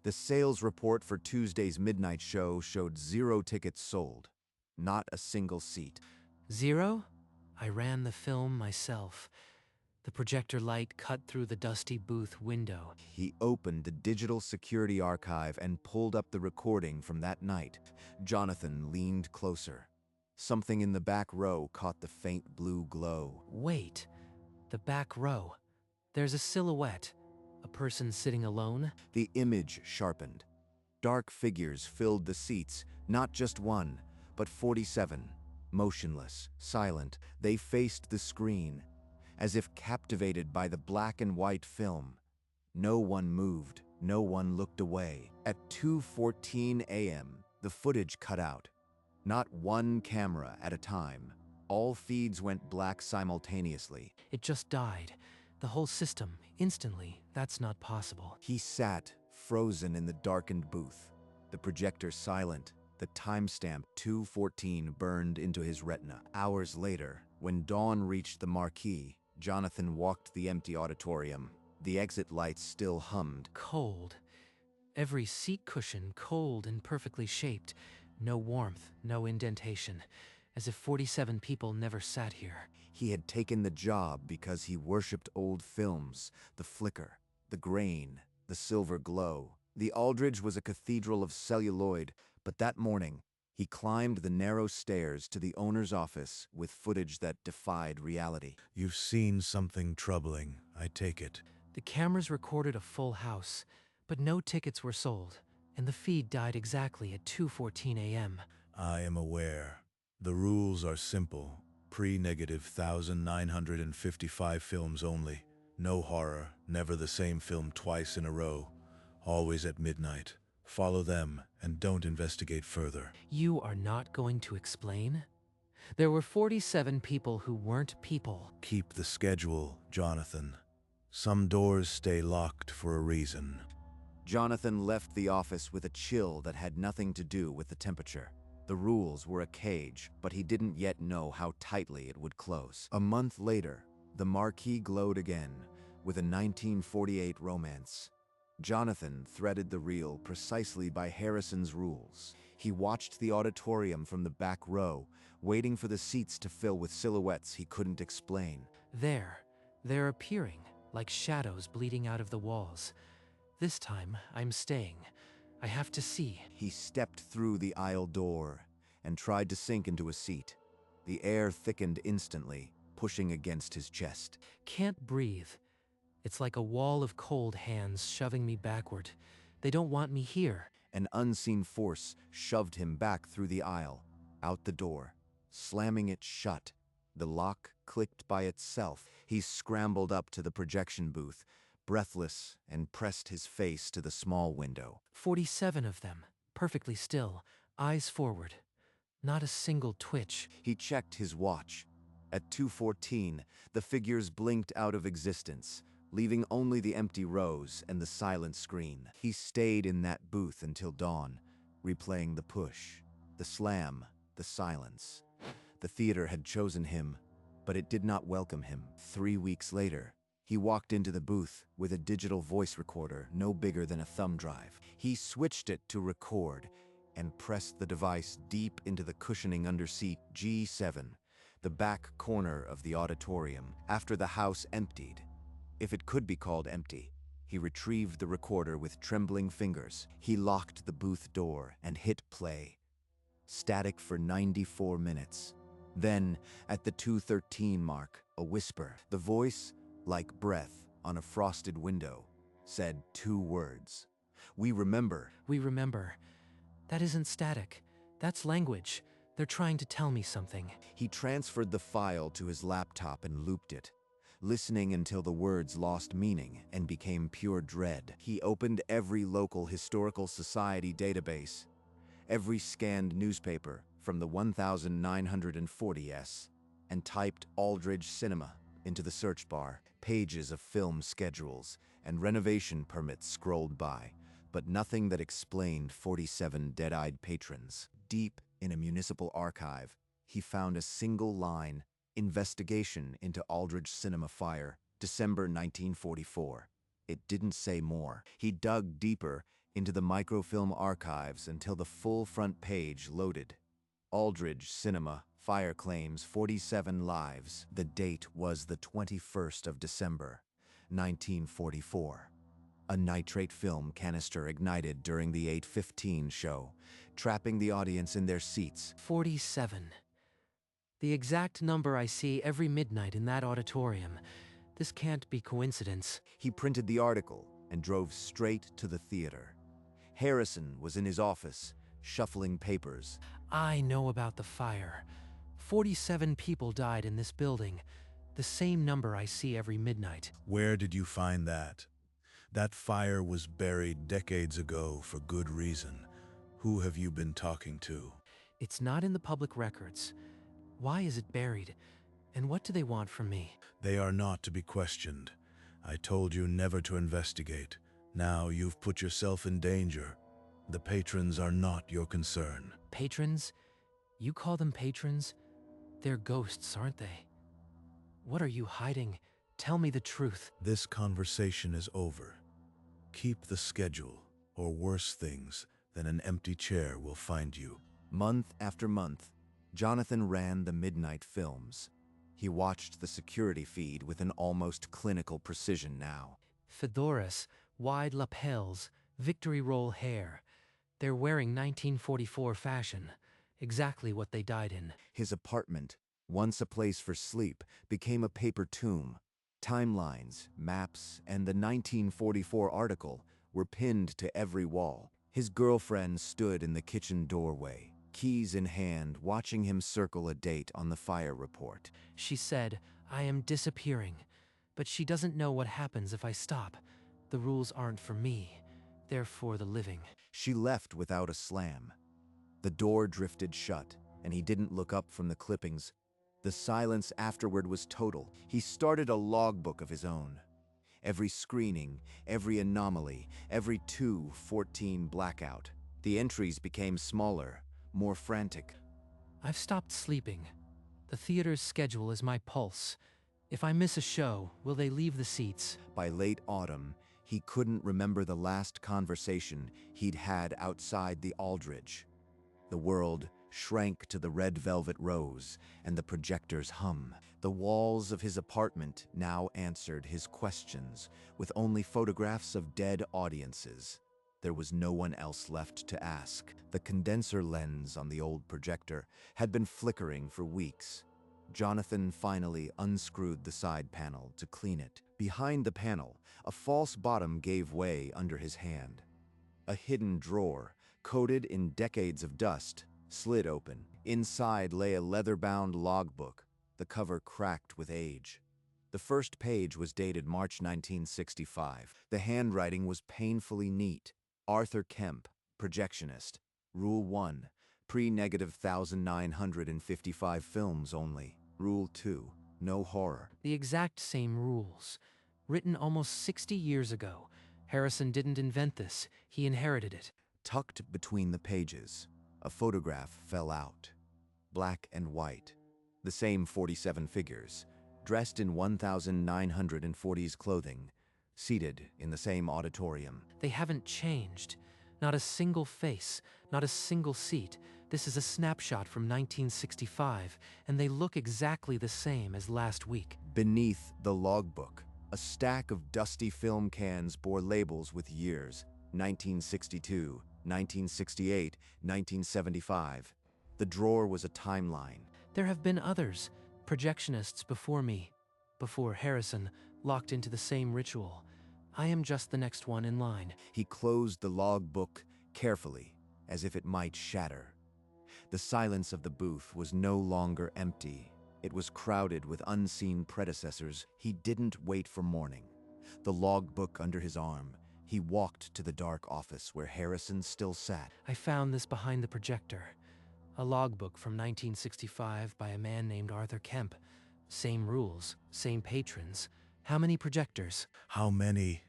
The sales report for Tuesday's midnight show showed 0 tickets sold. Not a single seat. 0? I ran the film myself. The projector light cut through the dusty booth window. He opened the digital security archive and pulled up the recording from that night. Jonathan leaned closer. Something in the back row caught the faint blue glow. Wait, the back row. There's a silhouette. A person sitting alone? The image sharpened. Dark figures filled the seats, not just one, but 47. Motionless, silent, they faced the screen, as if captivated by the black and white film. No one moved, no one looked away. At 2:14 a.m., the footage cut out. Not one camera at a time. All feeds went black simultaneously. It just died. The whole system, instantly. That's not possible. He sat, frozen in the darkened booth. The projector silent. The timestamp 2:14 burned into his retina. Hours later, when dawn reached the marquee, Jonathan walked the empty auditorium. The exit lights still hummed. Cold. Every seat cushion cold and perfectly shaped. No warmth, no indentation. As if 47 people never sat here. He had taken the job because he worshipped old films, the flicker, the grain, the silver glow. The Aldridge was a cathedral of celluloid, but that morning, he climbed the narrow stairs to the owner's office with footage that defied reality. You've seen something troubling, I take it. The cameras recorded a full house, but no tickets were sold, and the feed died exactly at 2:14 a.m. I am aware. The rules are simple. Pre-negative 1,955 films only. No horror, never the same film twice in a row. Always at midnight. Follow them and don't investigate further. You are not going to explain? There were 47 people who weren't people. Keep the schedule, Jonathan. Some doors stay locked for a reason. Jonathan left the office with a chill that had nothing to do with the temperature. The rules were a cage, but he didn't yet know how tightly it would close. A month later, the marquee glowed again, with a 1948 romance. Jonathan threaded the reel precisely by Harrison's rules. He watched the auditorium from the back row, waiting for the seats to fill with silhouettes he couldn't explain. They're appearing, like shadows bleeding out of the walls. This time, I'm staying. I have to see. He stepped through the aisle door and tried to sink into a seat. The air thickened instantly, pushing against his chest. Can't breathe. It's like a wall of cold hands shoving me backward. They don't want me here. An unseen force shoved him back through the aisle, out the door, slamming it shut. The lock clicked by itself. He scrambled up to the projection booth, breathless, and pressed his face to the small window. 47 of them, perfectly still, eyes forward. Not a single twitch. He checked his watch. At 2:14, the figures blinked out of existence, leaving only the empty rows and the silent screen. He stayed in that booth until dawn, replaying the push, the slam, the silence. The theater had chosen him, but it did not welcome him. 3 weeks later, he walked into the booth with a digital voice recorder no bigger than a thumb drive. He switched it to record and pressed the device deep into the cushioning under seat G7, the back corner of the auditorium. After the house emptied, if it could be called empty, he retrieved the recorder with trembling fingers. He locked the booth door and hit play. Static for 94 minutes. Then, at the 2:13 mark, a whisper. The voice, like breath on a frosted window, said 2 words. We remember. We remember. That isn't static. That's language. They're trying to tell me something. He transferred the file to his laptop and looped it, listening until the words lost meaning and became pure dread. He opened every local historical society database, every scanned newspaper from the 1940s, and typed Aldridge Cinema into the search bar. Pages of film schedules and renovation permits scrolled by, but nothing that explained 47 dead-eyed patrons. Deep in a municipal archive, he found a single line: investigation into Aldridge Cinema fire, December 1944. It didn't say more. He dug deeper into the microfilm archives until the full front page loaded. Aldridge Cinema, fire claims 47 lives. The date was the 21st of December, 1944. A nitrate film canister ignited during the 8:15 show, trapping the audience in their seats. 47. The exact number I see every midnight in that auditorium. This can't be coincidence. He printed the article and drove straight to the theater. Harrison was in his office, shuffling papers. I know about the fire. 47 people died in this building. The same number I see every midnight. Where did you find that? That fire was buried decades ago for good reason. Who have you been talking to? It's not in the public records. Why is it buried? And what do they want from me? They are not to be questioned. I told you never to investigate. Now you've put yourself in danger. The patrons are not your concern. Patrons? You call them patrons? They're ghosts, aren't they? What are you hiding? Tell me the truth. This conversation is over. Keep the schedule, or worse things than an empty chair will find you. Month after month, Jonathan ran the midnight films. He watched the security feed with an almost clinical precision now. Fedoras, wide lapels, victory roll hair. They're wearing 1944 fashion. Exactly what they died in. His apartment, once a place for sleep, became a paper tomb. Timelines, maps, and the 1944 article were pinned to every wall. His girlfriend stood in the kitchen doorway, keys in hand, watching him circle a date on the fire report. She said, I am disappearing, but she doesn't know what happens if I stop. The rules aren't for me, they're for the living. She left without a slam. The door drifted shut, and he didn't look up from the clippings. The silence afterward was total. He started a logbook of his own. Every screening, every anomaly, every 2:14 blackout. The entries became smaller, more frantic. I've stopped sleeping. The theater's schedule is my pulse. If I miss a show, will they leave the seats? By late autumn, he couldn't remember the last conversation he'd had outside the Aldridge. The world shrank to the red velvet rose and the projector's hum. The walls of his apartment now answered his questions with only photographs of dead audiences. There was no one else left to ask. The condenser lens on the old projector had been flickering for weeks. Jonathan finally unscrewed the side panel to clean it. Behind the panel, a false bottom gave way under his hand. A hidden drawer, coated in decades of dust, slid open. Inside lay a leather-bound logbook, the cover cracked with age. The first page was dated March 1965. The handwriting was painfully neat. Arthur Kemp, Projectionist. Rule 1. Pre-negative 1,955 films only. Rule 2. No horror. The exact same rules. Written almost 60 years ago. Harrison didn't invent this, he inherited it. Tucked between the pages, a photograph fell out. Black and white. The same 47 figures, dressed in 1940s clothing, seated in the same auditorium. They haven't changed. Not a single face, not a single seat. This is a snapshot from 1965, and they look exactly the same as last week. Beneath the logbook, a stack of dusty film cans bore labels with years: 1962, 1968, 1975. The drawer was a timeline. There have been others, projectionists before me, before Harrison, locked into the same ritual. I am just the next one in line. He closed the logbook carefully, as if it might shatter. The silence of the booth was no longer empty. It was crowded with unseen predecessors. He didn't wait for morning. The logbook under his arm, he walked to the dark office where Harrison still sat. I found this behind the projector. A logbook from 1965 by a man named Arthur Kemp. Same rules, same patrons. How many projectors? How many?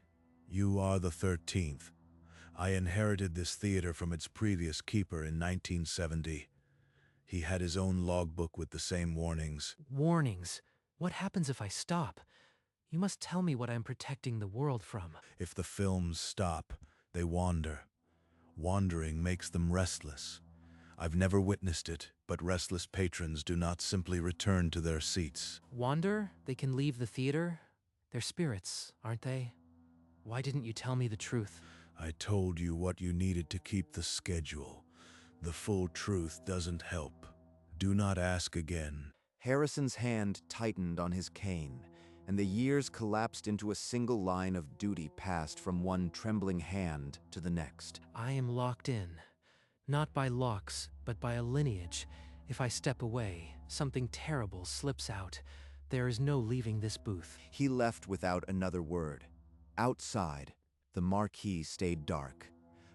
You are the 13th. I inherited this theater from its previous keeper in 1970. He had his own logbook with the same warnings. Warnings? What happens if I stop? You must tell me what I'm protecting the world from. If the films stop, they wander. Wandering makes them restless. I've never witnessed it, but restless patrons do not simply return to their seats. Wander? They can leave the theater? They're spirits, aren't they? Why didn't you tell me the truth? I told you what you needed to keep the schedule. The full truth doesn't help. Do not ask again. Harrison's hand tightened on his cane, and the years collapsed into a single line of duty passed from one trembling hand to the next. I am locked in. Not by locks, but by a lineage. If I step away, something terrible slips out. There is no leaving this booth. He left without another word. Outside, the marquee stayed dark,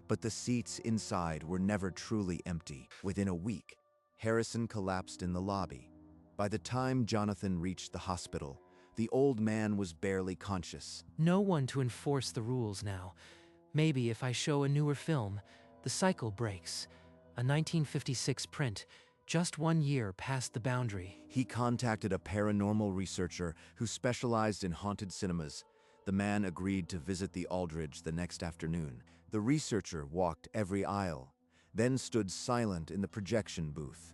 but the seats inside were never truly empty. Within a week, Harrison collapsed in the lobby. By the time Jonathan reached the hospital, the old man was barely conscious. No one to enforce the rules now. Maybe if I show a newer film, the cycle breaks. A 1956 print, just 1 year past the boundary. He contacted a paranormal researcher who specialized in haunted cinemas. The man agreed to visit the Aldridge the next afternoon. The researcher walked every aisle, then stood silent in the projection booth.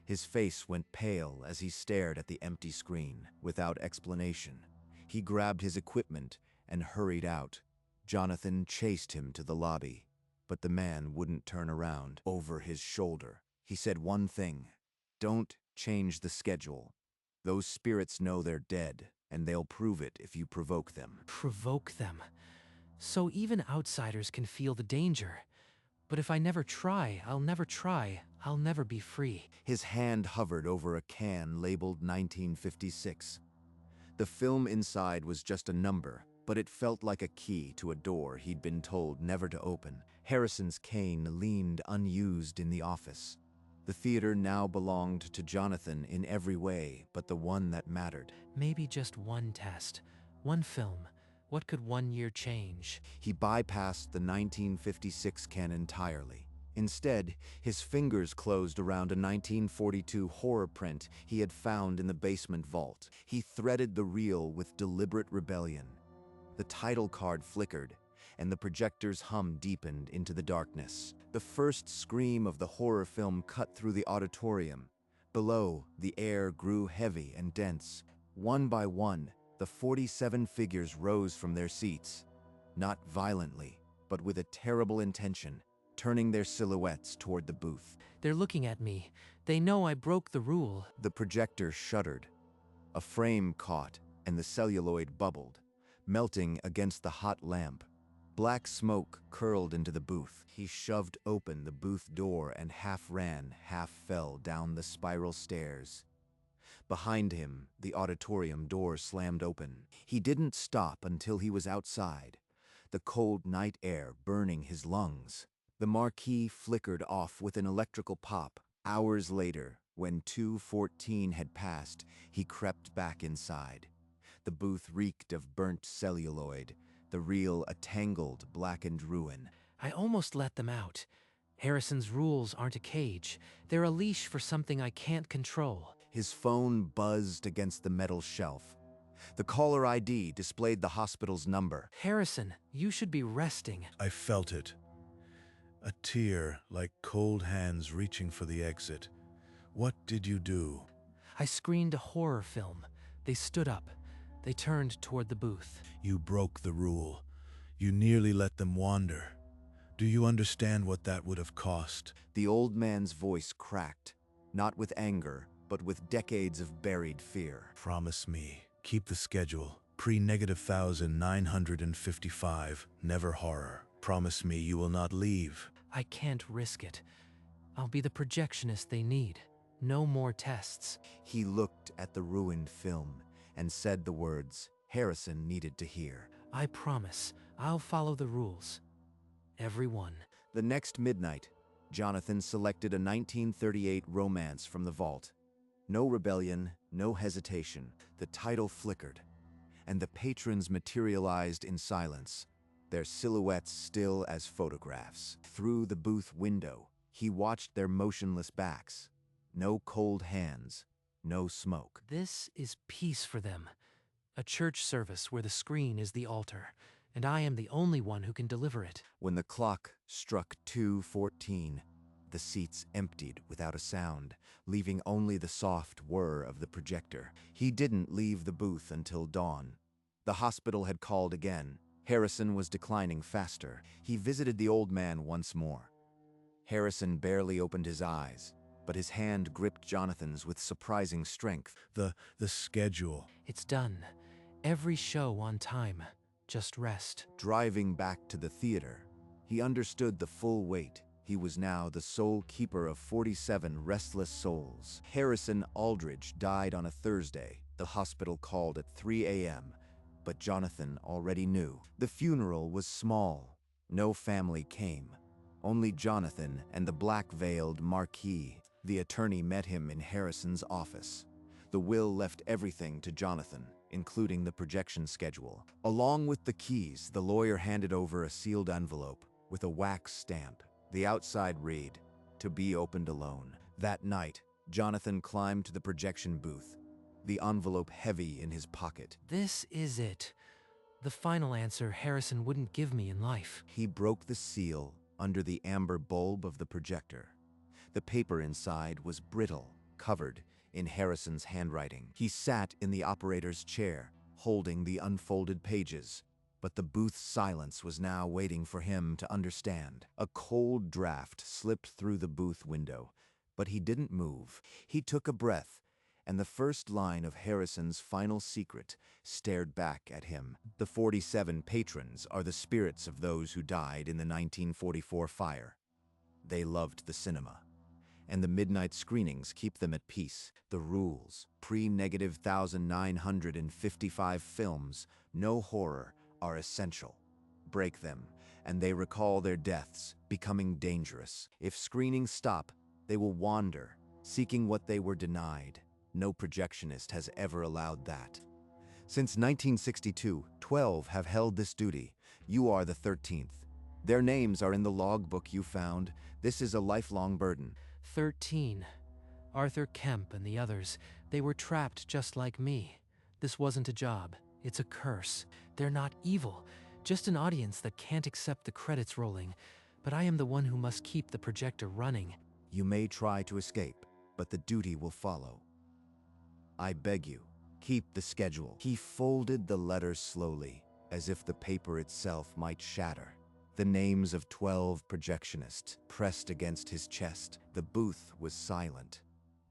His face went pale as he stared at the empty screen. Without explanation, he grabbed his equipment and hurried out. Jonathan chased him to the lobby, but the man wouldn't turn around. Over his shoulder, he said one thing: "Don't change the schedule. Those spirits know they're dead, and they'll prove it if you provoke them." Provoke them. So even outsiders can feel the danger. But if I never try, I'll never be free. His hand hovered over a can labeled 1956. The film inside was just a number, but it felt like a key to a door he'd been told never to open. Harrison's cane leaned unused in the office. The theater now belonged to Jonathan in every way but the one that mattered. Maybe just one test, one film. What could 1 year change? He bypassed the 1956 can entirely. Instead, his fingers closed around a 1942 horror print he had found in the basement vault. He threaded the reel with deliberate rebellion. The title card flickered, and the projector's hum deepened into the darkness. The first scream of the horror film cut through the auditorium. Below, the air grew heavy and dense. One by one, the 47 figures rose from their seats, not violently, but with a terrible intention, turning their silhouettes toward the booth. They're looking at me. They know I broke the rule. The projector shuddered. A frame caught, and the celluloid bubbled, melting against the hot lamp. Black smoke curled into the booth. He shoved open the booth door and half ran, half fell down the spiral stairs. Behind him, the auditorium door slammed open. He didn't stop until he was outside, the cold night air burning his lungs. The marquee flickered off with an electrical pop. Hours later, when 2:14 had passed, he crept back inside. The booth reeked of burnt celluloid, the reel a tangled, blackened ruin. I almost let them out. Harrison's rules aren't a cage. They're a leash for something I can't control. His phone buzzed against the metal shelf. The caller ID displayed the hospital's number. Harrison, you should be resting. I felt it. A tear, like cold hands reaching for the exit. What did you do? I screened a horror film. They stood up. They turned toward the booth. You broke the rule. You nearly let them wander. Do you understand what that would have cost? The old man's voice cracked, not with anger, but with decades of buried fear. Promise me, keep the schedule. Pre-1955, never horror. Promise me you will not leave. I can't risk it. I'll be the projectionist they need. No more tests. He looked at the ruined film and said the words Harrison needed to hear. I promise, I'll follow the rules. Everyone. The next midnight, Jonathan selected a 1938 romance from the vault. No rebellion, no hesitation. The title flickered, and the patrons materialized in silence, their silhouettes still as photographs. Through the booth window, he watched their motionless backs. No cold hands, no smoke. This is peace for them. A church service where the screen is the altar. and I am the only one who can deliver it. When the clock struck 2:14, the seats emptied without a sound, leaving only the soft whir of the projector. He didn't leave the booth until dawn. The hospital had called again. Harrison was declining faster. He visited the old man once more. Harrison barely opened his eyes, but his hand gripped Jonathan's with surprising strength. The schedule. It's done. Every show on time. Just rest. Driving back to the theater, he understood the full weight. He was now the sole keeper of 47 restless souls. Harrison Aldridge died on a Thursday. The hospital called at 3 a.m., but Jonathan already knew. The funeral was small. No family came. Only Jonathan and the black-veiled Marquis. The attorney met him in Harrison's office. The will left everything to Jonathan, including the projection schedule. Along with the keys, the lawyer handed over a sealed envelope with a wax stamp. The outside read, "To be opened alone." That night, Jonathan climbed to the projection booth, the envelope heavy in his pocket. This is it. The final answer Harrison wouldn't give me in life. He broke the seal under the amber bulb of the projector. The paper inside was brittle, covered in Harrison's handwriting. He sat in the operator's chair, holding the unfolded pages. But the booth's silence was now waiting for him to understand. A cold draft slipped through the booth window, but he didn't move. He took a breath, and the first line of Harrison's final secret stared back at him. The 47 patrons are the spirits of those who died in the 1944 fire. They loved the cinema, and the midnight screenings keep them at peace. The rules, pre-1955 films, no horror, are essential. Break them, and they recall their deaths, becoming dangerous. If screenings stop, they will wander, seeking what they were denied. No projectionist has ever allowed that. Since 1962, 12 have held this duty. You are the 13th. Their names are in the logbook you found. This is a lifelong burden. 13. Arthur Kemp and the others, they were trapped just like me. This wasn't a job. It's a curse. They're not evil, just an audience that can't accept the credits rolling. But I am the one who must keep the projector running. You may try to escape, but the duty will follow. I beg you, keep the schedule. He folded the letters slowly, as if the paper itself might shatter. The names of 12 projectionists pressed against his chest. The booth was silent,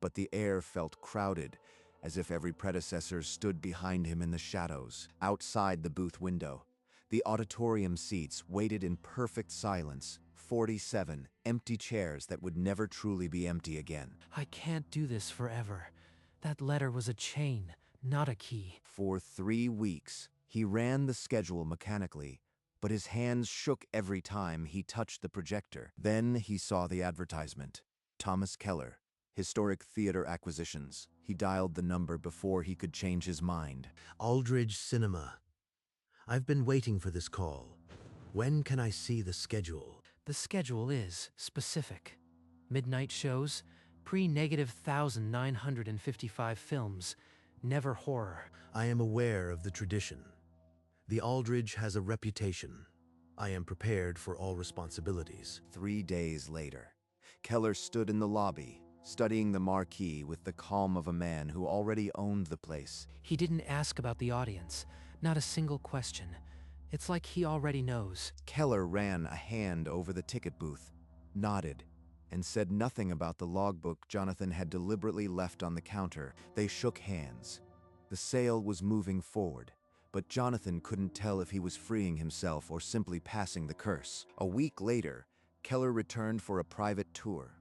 but the air felt crowded, as if every predecessor stood behind him in the shadows. Outside the booth window, the auditorium seats waited in perfect silence. 47 empty chairs that would never truly be empty again. I can't do this forever. That letter was a chain, not a key. For 3 weeks, he ran the schedule mechanically, but his hands shook every time he touched the projector. Then he saw the advertisement. Thomas Keller, Historic Theater Acquisitions. He dialed the number before he could change his mind. Aldridge Cinema. I've been waiting for this call. When can I see the schedule? The schedule is specific. Midnight shows, pre-1955 films, never horror. I am aware of the tradition. The Aldridge has a reputation. I am prepared for all responsibilities. 3 days later, Keller stood in the lobby, studying the marquee with the calm of a man who already owned the place. He didn't ask about the audience, not a single question. It's like he already knows. Keller ran a hand over the ticket booth, nodded, and said nothing about the logbook Jonathan had deliberately left on the counter. They shook hands. The sale was moving forward, but Jonathan couldn't tell if he was freeing himself or simply passing the curse. A week later, Keller returned for a private tour.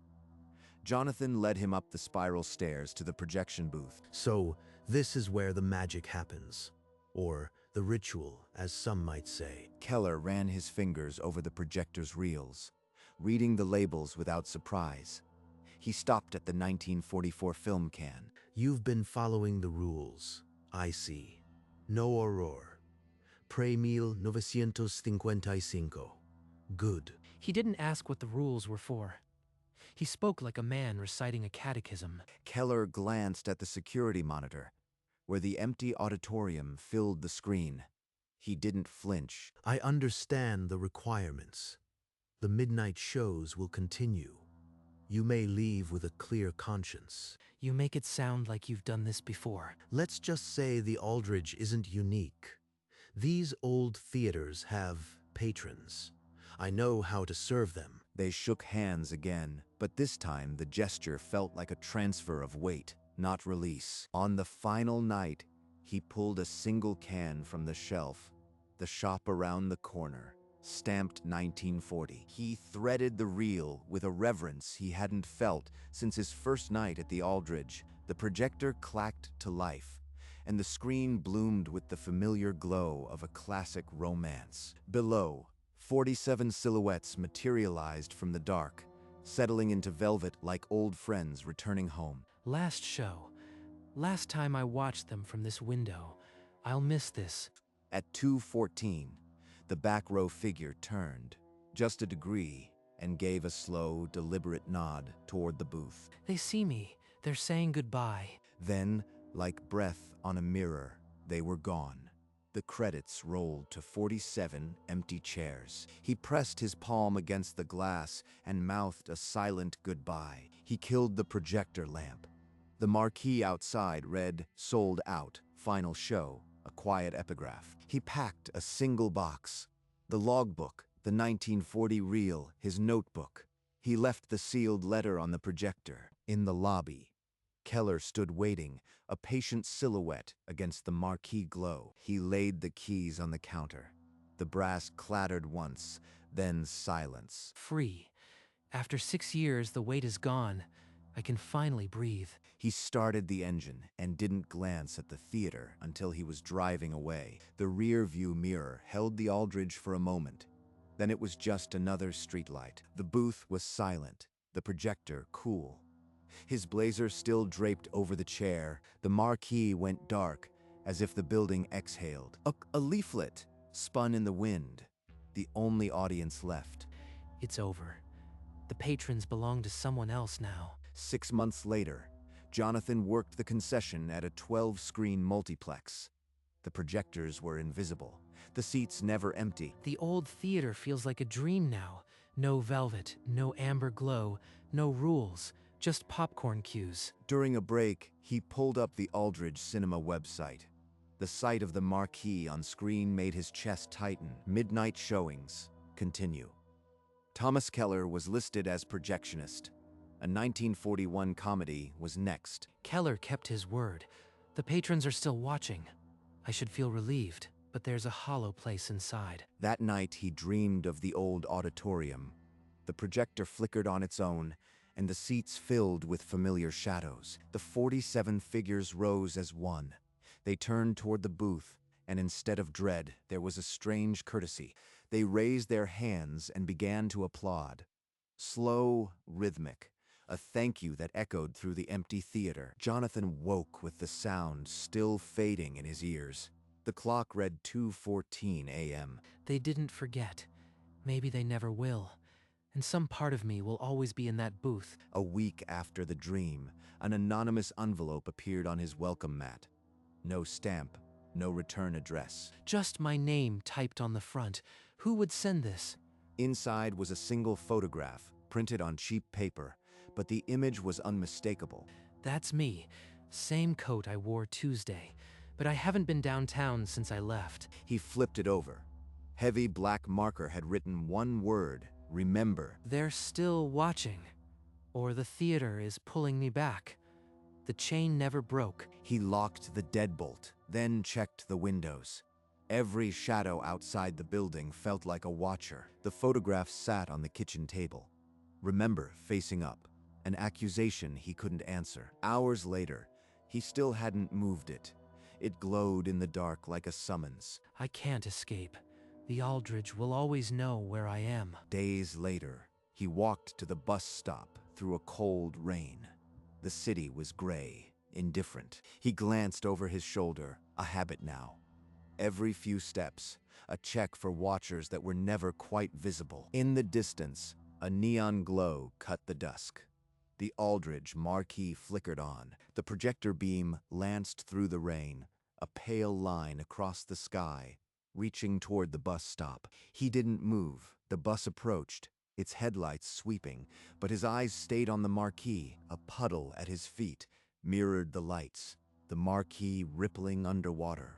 Jonathan led him up the spiral stairs to the projection booth. So, this is where the magic happens. Or the ritual, as some might say. Keller ran his fingers over the projector's reels, reading the labels without surprise. He stopped at the 1944 film can. You've been following the rules. I see. No horror. Pre-1955. Good. He didn't ask what the rules were for. He spoke like a man reciting a catechism. Keller glanced at the security monitor, where the empty auditorium filled the screen. He didn't flinch. I understand the requirements. The midnight shows will continue. You may leave with a clear conscience. You make it sound like you've done this before. Let's just say the Aldridge isn't unique. These old theaters have patrons. I know how to serve them. They shook hands again, but this time the gesture felt like a transfer of weight, not release. On the final night, he pulled a single can from the shelf, the shop around the corner, stamped 1940. He threaded the reel with a reverence he hadn't felt since his first night at the Aldridge. The projector clacked to life, and the screen bloomed with the familiar glow of a classic romance. Below, 47 silhouettes materialized from the dark, settling into velvet like old friends returning home. Last show. Last time I watched them from this window. I'll miss this. At 2:14, the back row figure turned, just a degree, and gave a slow, deliberate nod toward the booth. They see me. They're saying goodbye. Then, like breath on a mirror, they were gone. The credits rolled to 47 empty chairs. He pressed his palm against the glass and mouthed a silent goodbye. He killed the projector lamp. The marquee outside read, "Sold out, final show," a quiet epigraph. He packed a single box. The logbook, the 1940 reel, his notebook. He left the sealed letter on the projector. In the lobby, Keller stood waiting, a patient silhouette against the marquee glow. He laid the keys on the counter. The brass clattered once, then silence. Free. After 6 years, the weight is gone. I can finally breathe. He started the engine and didn't glance at the theater until he was driving away. The rear-view mirror held the Aldridge for a moment. Then it was just another streetlight. The booth was silent, the projector cool. His blazer still draped over the chair. The marquee went dark, as if the building exhaled. A leaflet spun in the wind, the only audience left. It's over. The patrons belong to someone else now. 6 months later, Jonathan worked the concession at a 12-screen multiplex. The projectors were invisible, the seats never empty. The old theater feels like a dream now. No velvet, no amber glow, no rules, just popcorn cues. During a break, he pulled up the Aldridge Cinema website. The sight of the marquee on screen made his chest tighten. Midnight showings continue. Thomas Keller was listed as Projectionist. A 1941 comedy was next. Keller kept his word. The patrons are still watching. I should feel relieved, but there's a hollow place inside. That night, he dreamed of the old auditorium. The projector flickered on its own, and the seats filled with familiar shadows. The 47 figures rose as one. They turned toward the booth, and instead of dread, there was a strange courtesy. They raised their hands and began to applaud. Slow, rhythmic. A thank you that echoed through the empty theater. Jonathan woke with the sound still fading in his ears. The clock read 2:14 a.m. They didn't forget. Maybe they never will. And some part of me will always be in that booth. A week after the dream, an anonymous envelope appeared on his welcome mat. No stamp, no return address. Just my name typed on the front. Who would send this? Inside was a single photograph, printed on cheap paper, but the image was unmistakable. That's me. Same coat I wore Tuesday. But I haven't been downtown since I left. He flipped it over. Heavy black marker had written one word: remember. They're still watching. Or the theater is pulling me back. The chain never broke. He locked the deadbolt, then checked the windows. Every shadow outside the building felt like a watcher. The photograph sat on the kitchen table. Remember, facing up. An accusation he couldn't answer. Hours later, he still hadn't moved it. It glowed in the dark like a summons. I can't escape. The Aldridge will always know where I am. Days later, he walked to the bus stop through a cold rain. The city was gray, indifferent. He glanced over his shoulder, a habit now. Every few steps, a check for watchers that were never quite visible. In the distance, a neon glow cut the dusk. The Aldridge marquee flickered on. The projector beam lanced through the rain, a pale line across the sky, reaching toward the bus stop. He didn't move. The bus approached, its headlights sweeping, but his eyes stayed on the marquee. A puddle at his feet mirrored the lights, the marquee rippling underwater.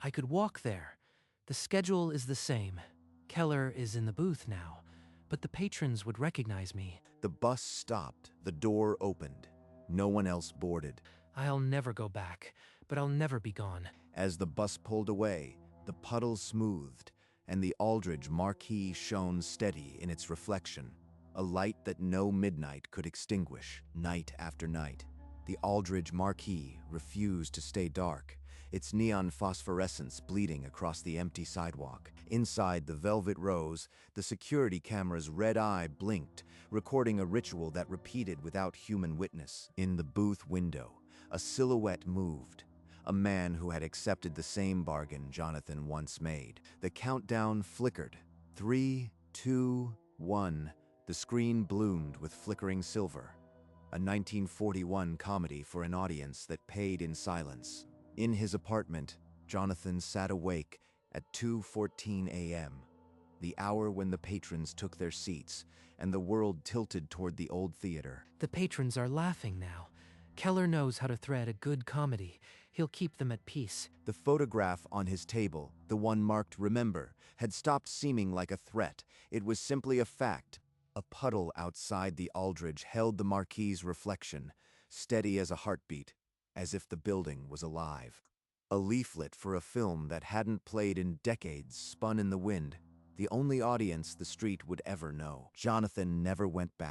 I could walk there. The schedule is the same. Keller is in the booth now, but the patrons would recognize me. The bus stopped. The door opened. No one else boarded. I'll never go back, but I'll never be gone. As the bus pulled away, the puddle smoothed, and the Aldridge marquee shone steady in its reflection, a light that no midnight could extinguish. Night after night, the Aldridge marquee refused to stay dark, its neon phosphorescence bleeding across the empty sidewalk. Inside the velvet rose, the security camera's red eye blinked, recording a ritual that repeated without human witness. In the booth window, a silhouette moved, a man who had accepted the same bargain Jonathan once made. The countdown flickered. 3, 2, 1. The screen bloomed with flickering silver. A 1941 comedy for an audience that paid in silence. In his apartment, Jonathan sat awake at 2:14 a.m., the hour when the patrons took their seats and the world tilted toward the old theater. The patrons are laughing now. Keller knows how to thread a good comedy. He'll keep them at peace. The photograph on his table, the one marked "Remember," had stopped seeming like a threat. It was simply a fact. A puddle outside the Aldridge held the marquee's reflection, steady as a heartbeat, as if the building was alive. A leaflet for a film that hadn't played in decades spun in the wind, the only audience the street would ever know. Jonathan never went back.